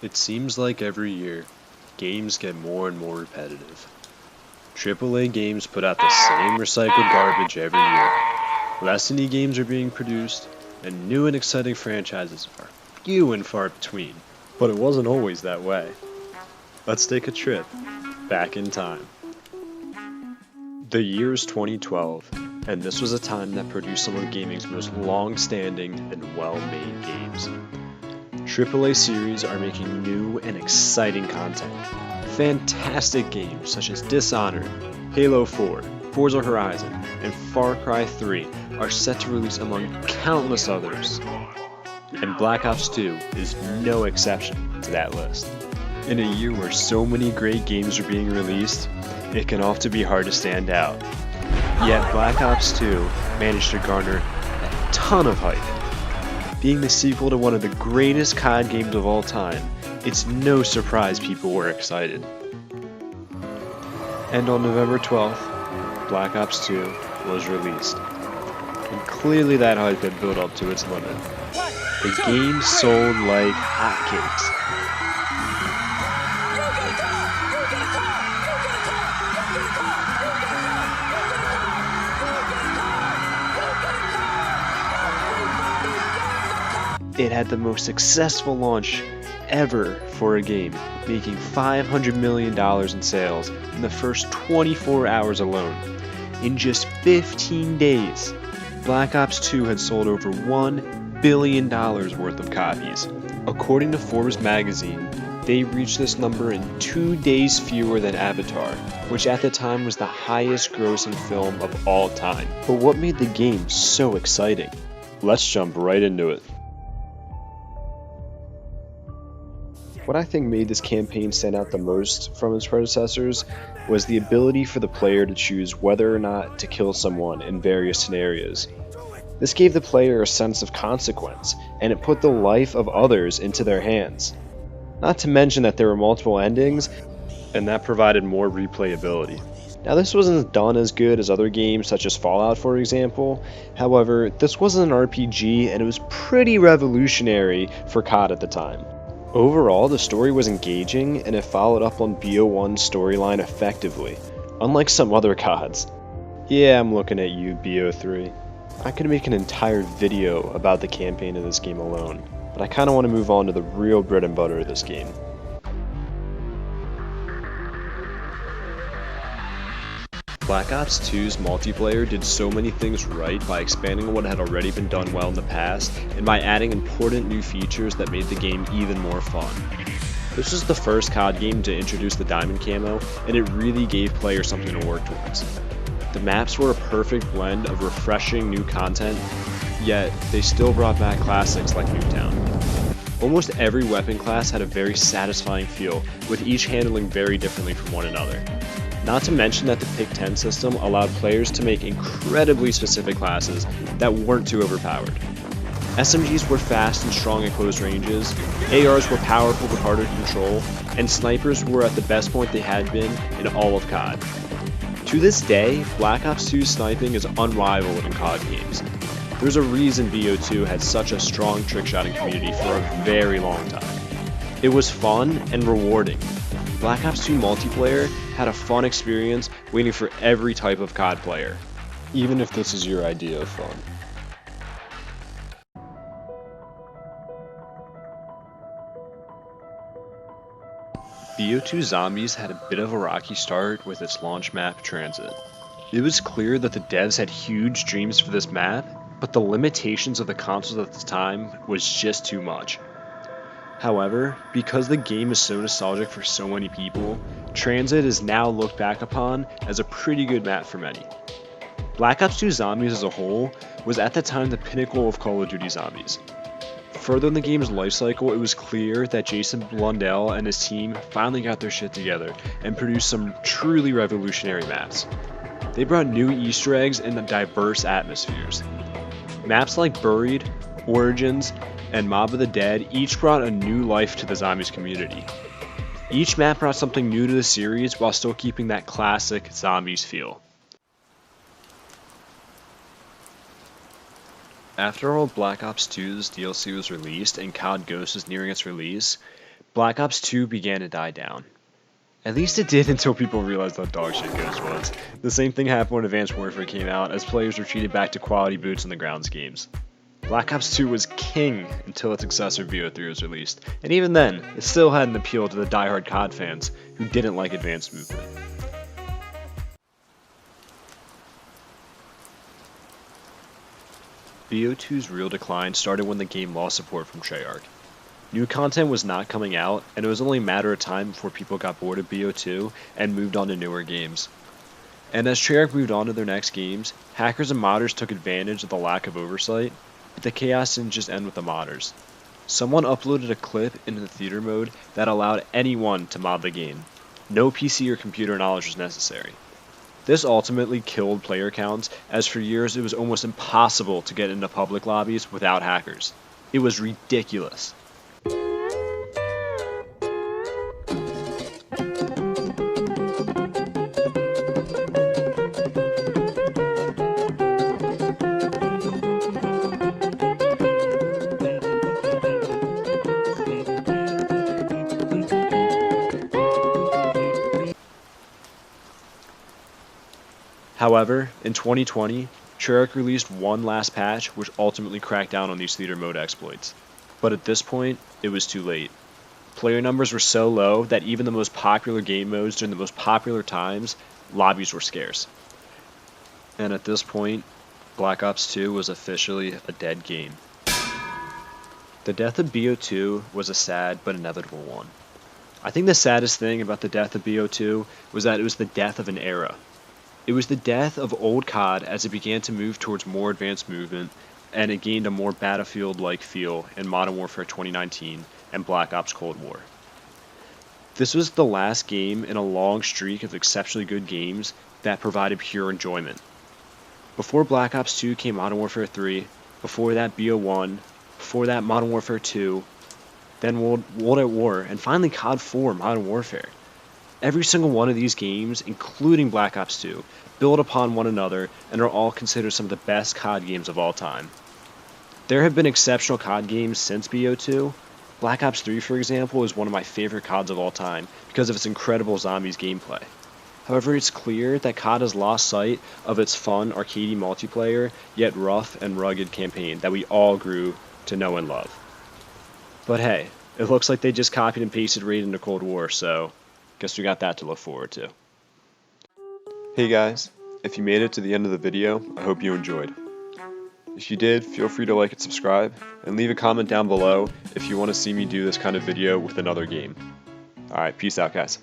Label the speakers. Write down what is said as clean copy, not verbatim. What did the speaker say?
Speaker 1: It seems like every year, games get more and more repetitive. AAA games put out the same recycled garbage every year. Less indie games are being produced, and new and exciting franchises are few and far between. But it wasn't always that way. Let's take a trip back in time. The year is 2012, and this was a time that produced some of gaming's most long-standing and well-made games. AAA series are making new and exciting content. Fantastic games such as Dishonored, Halo 4, Forza Horizon, and Far Cry 3 are set to release among countless others. And Black Ops 2 is no exception to that list. In a year where so many great games are being released, it can often be hard to stand out. Yet Black Ops 2 managed to garner a ton of hype. Being the sequel to one of the greatest COD games of all time, it's no surprise people were excited. And on November 12th, Black Ops 2 was released. And clearly that hype had built up to its limit. The game sold like hotcakes. It had the most successful launch ever for a game, making $500 million in sales in the first 24 hours alone. In just 15 days, Black Ops 2 had sold over $1 billion worth of copies. According to Forbes magazine, they reached this number in 2 days fewer than Avatar, which at the time was the highest grossing film of all time. But what made the game so exciting? Let's jump right into it. What I think made this campaign stand out the most from its predecessors was the ability for the player to choose whether or not to kill someone in various scenarios. This gave the player a sense of consequence, and it put the life of others into their hands. Not to mention that there were multiple endings, and that provided more replayability. Now this wasn't done as good as other games such as Fallout, for example. However, this wasn't an RPG, and it was pretty revolutionary for COD at the time. Overall, the story was engaging, and it followed up on BO1's storyline effectively, unlike some other CODs. Yeah, I'm looking at you, BO3. I could make an entire video about the campaign of this game alone, but I kinda want to move on to the real bread and butter of this game. Black Ops 2's multiplayer did so many things right by expanding on what had already been done well in the past, and by adding important new features that made the game even more fun. This was the first COD game to introduce the diamond camo, and it really gave players something to work towards. The maps were a perfect blend of refreshing new content, yet they still brought back classics like Nuketown. Almost every weapon class had a very satisfying feel, with each handling very differently from one another. Not to mention that the Pick 10 system allowed players to make incredibly specific classes that weren't too overpowered. SMGs were fast and strong at close ranges, ARs were powerful but harder to control, and snipers were at the best point they had been in all of COD. To this day, Black Ops 2's sniping is unrivaled in COD games. There's a reason BO2 had such a strong trickshotting community for a very long time. It was fun and rewarding. Black Ops 2 multiplayer had a fun experience waiting for every type of COD player, even if this is your idea of fun. BO2 Zombies had a bit of a rocky start with its launch map, Transit. It was clear that the devs had huge dreams for this map, but the limitations of the consoles at the time was just too much. However, because the game is so nostalgic for so many people, Transit is now looked back upon as a pretty good map for many. Black Ops 2 Zombies as a whole was at the time the pinnacle of Call of Duty Zombies. Further in the game's lifecycle, it was clear that Jason Blundell and his team finally got their shit together and produced some truly revolutionary maps. They brought new Easter eggs and diverse atmospheres. Maps like Buried, Origins, and Mob of the Dead each brought a new life to the Zombies community. Each map brought something new to the series while still keeping that classic Zombies feel. After all Black Ops 2's DLC was released and COD Ghost was nearing its release, Black Ops 2 began to die down. At least it did until people realized how dog shit Ghost was. The same thing happened when Advanced Warfare came out, as players retreated back to quality boots on the ground schemes. Black Ops 2 was king until its successor Bo2 was released, and even then, it still had an appeal to the die-hard COD fans who didn't like advanced movement. Bo2's real decline started when the game lost support from Treyarch. New content was not coming out, and it was only a matter of time before people got bored of Bo2 and moved on to newer games. And as Treyarch moved on to their next games, hackers and modders took advantage of the lack of oversight, but the chaos didn't just end with the modders. Someone uploaded a clip into the theater mode that allowed anyone to mod the game. No PC or computer knowledge was necessary. This ultimately killed player counts, as for years it was almost impossible to get into public lobbies without hackers. It was ridiculous. However, in 2020, Treyarch released one last patch which ultimately cracked down on these theater mode exploits. But at this point, it was too late. Player numbers were so low that even the most popular game modes during the most popular times, lobbies were scarce. And at this point, Black Ops 2 was officially a dead game. The death of Bo2 was a sad but inevitable one. I think the saddest thing about the death of Bo2 was that it was the death of an era. It was the death of old COD as it began to move towards more advanced movement, and it gained a more Battlefield-like feel in Modern Warfare 2019 and Black Ops Cold War. This was the last game in a long streak of exceptionally good games that provided pure enjoyment. Before Black Ops 2 came Modern Warfare 3, before that BO1, before that Modern Warfare 2, then World at War, and finally COD 4 Modern Warfare. Every single one of these games, including Black Ops 2, build upon one another and are all considered some of the best COD games of all time. There have been exceptional COD games since BO2. Black Ops 3, for example, is one of my favorite CODs of all time because of its incredible zombies gameplay. However, it's clear that COD has lost sight of its fun, arcadey multiplayer, yet rough and rugged campaign that we all grew to know and love. But hey, it looks like they just copied and pasted Raid into Cold War, so guess we got that to look forward to. Hey guys, if you made it to the end of the video, I hope you enjoyed. If you did, feel free to like and subscribe, and leave a comment down below if you want to see me do this kind of video with another game. Alright, peace out guys.